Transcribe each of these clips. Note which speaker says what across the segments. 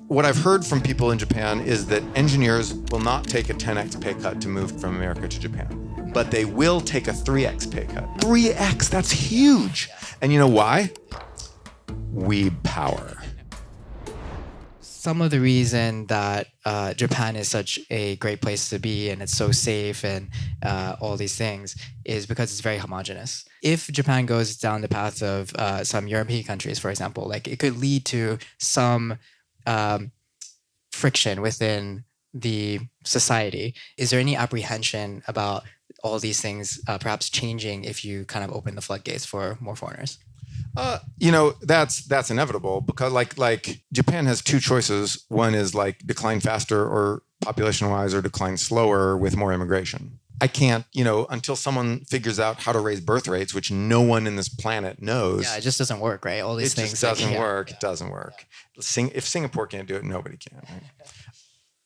Speaker 1: what I've heard from people in Japan is that engineers will not take a 10x pay cut to move from America to Japan, but they will take a 3x pay cut. 3x, that's huge. And you know why? Weeb power.
Speaker 2: Some of the reason that Japan is such a great place to be and it's so safe and all these things is because it's very homogenous. If Japan goes down the path of some European countries, for example, like it could lead to some friction within the society. Is there any apprehension about all these things perhaps changing if you kind of open the floodgates for more foreigners?
Speaker 1: That's inevitable because like Japan has two choices. One is like decline faster or population-wise or decline slower with more immigration. I can't, until someone figures out how to raise birth rates, which no one in this planet knows.
Speaker 2: Yeah, it just doesn't work, right? All these things.
Speaker 1: It just doesn't work. It doesn't work. If Singapore can't do it, nobody can. Right?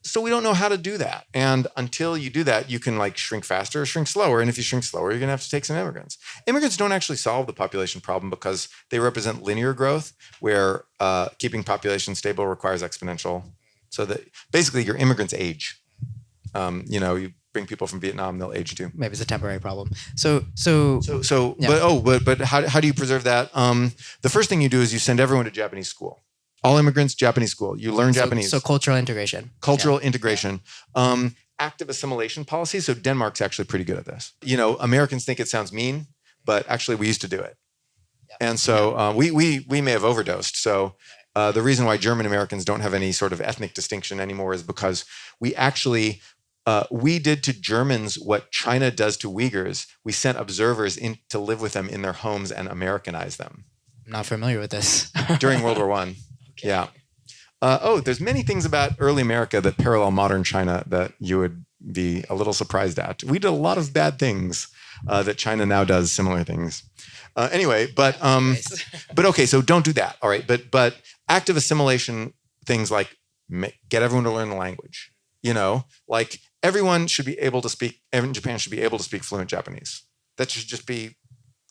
Speaker 1: So we don't know how to do that. And until you do that, you can like shrink faster or shrink slower. And if you shrink slower, you're going to have to take some immigrants. Immigrants don't actually solve the population problem because they represent linear growth, where keeping population stable requires exponential. So that basically your immigrants age. You bring people from Vietnam, they'll age too.
Speaker 2: Maybe it's a temporary problem.
Speaker 1: But how do you preserve that? The first thing you do is you send everyone to Japanese school. All immigrants, Japanese school. You learn Japanese.
Speaker 2: So cultural integration.
Speaker 1: Integration. Active assimilation policy. So Denmark's actually pretty good at this. Americans think it sounds mean, but actually we used to do it. Yeah. And so we may have overdosed. So the reason why German Americans don't have any sort of ethnic distinction anymore is because we actually we did to Germans what China does to Uyghurs. We sent observers in to live with them in their homes and Americanize them.
Speaker 2: I'm not familiar with this.
Speaker 1: During World War I. Okay. Yeah. There's many things about early America that parallel modern China that you would be a little surprised at. We did a lot of bad things that China now does similar things. But okay, so don't do that. All right, but active assimilation things like get everyone to learn the language. Like everyone should be able to speak. Everyone in Japan should be able to speak fluent Japanese. That should just be,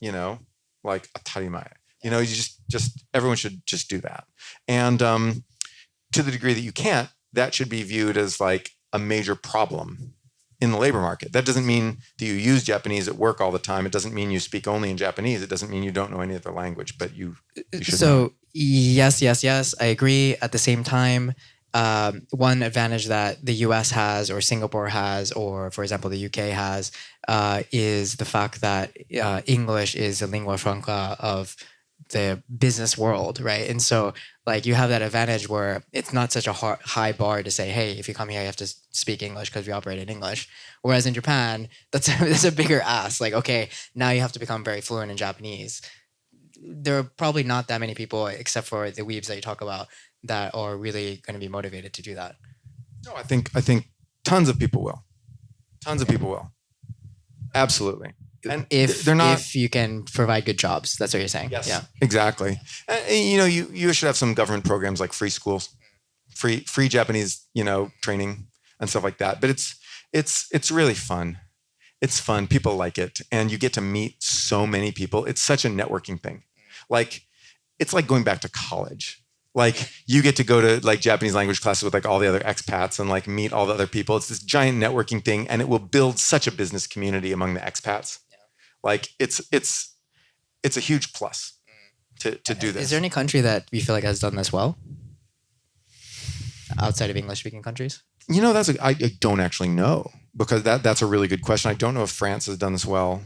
Speaker 1: like atarimae. You just everyone should just do that. And to the degree that you can't, that should be viewed as like a major problem in the labor market. That doesn't mean that you use Japanese at work all the time. It doesn't mean you speak only in Japanese. It doesn't mean you don't know any other language, but you should.
Speaker 2: So yes, I agree. At the same time, one advantage that the US has or Singapore has or, for example, the UK has is the fact that English is the lingua franca of the business world, right? And so like you have that advantage where it's not such a high bar to say, hey, if you come here, you have to speak English because we operate in English. Whereas in Japan, that's a bigger ask. Like, okay, now you have to become very fluent in Japanese. There are probably not that many people, except for the weebs that you talk about, that are really going to be motivated to do that.
Speaker 1: No, I think tons of people will. Tons of people will. Absolutely.
Speaker 2: And if you can provide good jobs, that's what you're saying.
Speaker 1: Yes,
Speaker 2: yeah,
Speaker 1: exactly. You should have some government programs like free schools, free Japanese, training and stuff like that. But it's really fun. It's fun. People like it, and you get to meet so many people. It's such a networking thing. Like it's like going back to college. Like you get to go to like Japanese language classes with like all the other expats and like meet all the other people. It's this giant networking thing, and it will build such a business community among the expats. Like it's a huge plus to do this.
Speaker 2: Is there any country that you feel like has done this well outside of English-speaking countries?
Speaker 1: I don't actually know, because that's a really good question. I don't know if France has done this well.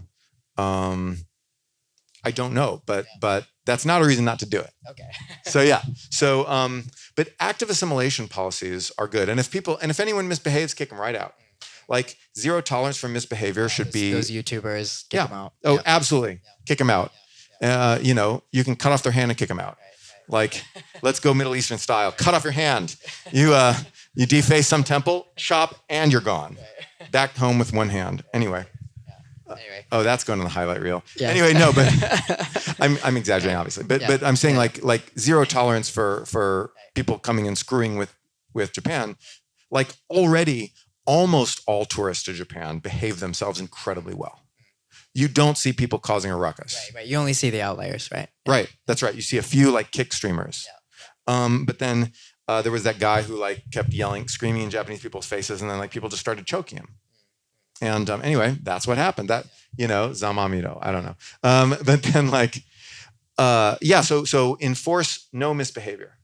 Speaker 1: I don't know, but that's not a reason not to do it.
Speaker 2: Okay.
Speaker 1: But active assimilation policies are good, and if anyone misbehaves, kick them right out. Like zero tolerance for misbehavior should be
Speaker 2: those YouTubers. Kick them out.
Speaker 1: Oh, absolutely, kick them out. You can cut off their hand and kick them out. Like, let's go Middle Eastern style. Cut off your hand. You deface some temple, chop, and you're gone. Back home with one hand. Anyway. Oh, that's going on the highlight reel. Yeah. Anyway, no, but I'm exaggerating, obviously. But I'm saying like zero tolerance for people coming and screwing with Japan. Like already, almost all tourists to Japan behave themselves incredibly well. You don't see people causing a ruckus.
Speaker 2: Right. You only see the outliers, right?
Speaker 1: Right. That's right. You see a few like kick streamers. Yeah. But then There was that guy who like kept yelling, screaming in Japanese people's faces, and then like people just started choking him. And anyway, that's what happened. That, zamamido. I don't know. But then like, yeah. So enforce no misbehavior,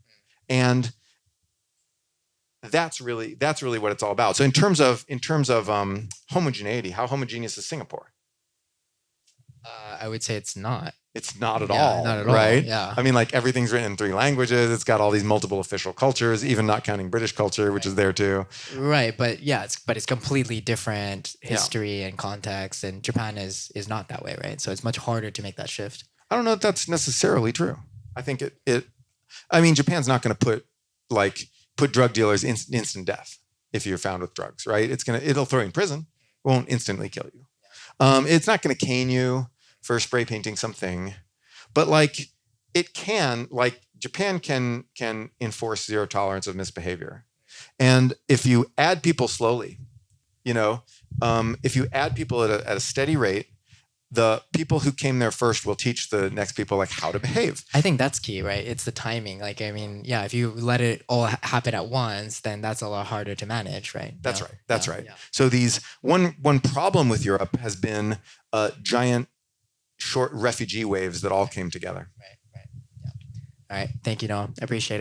Speaker 1: and that's really what it's all about. So in terms of homogeneity, how homogeneous is Singapore?
Speaker 2: I would say it's not.
Speaker 1: It's not at
Speaker 2: Yeah,
Speaker 1: all,
Speaker 2: not at all,
Speaker 1: right?
Speaker 2: yeah.
Speaker 1: I mean, like everything's written in 3 languages. It's got all these multiple official cultures, even not counting British culture, which is there too.
Speaker 2: Right, but yeah, it's completely different
Speaker 1: Yeah.
Speaker 2: history and context, and Japan is not that way, right? So it's much harder to make that shift.
Speaker 1: I don't know if that's necessarily true. I think I mean, Japan's not going to put drug dealers in instant death if you're found with drugs, right? It'll throw you in prison. It won't instantly kill you. It's not going to cane you for spray painting something, but like it can, like Japan can enforce zero tolerance of misbehavior. And if you add people slowly, if you add people at a steady rate, the people who came there first will teach the next people like how to behave.
Speaker 2: I think that's key, right? It's the timing. Like, I mean, yeah, if you let it all happen at once, then that's a lot harder to manage, right?
Speaker 1: That's
Speaker 2: Yeah.
Speaker 1: right. That's
Speaker 2: Yeah.
Speaker 1: right.
Speaker 2: Yeah.
Speaker 1: So these one problem with Europe has been giant short refugee waves that all came together.
Speaker 2: Right. Yeah. All right. Thank you, Noah. I appreciate it.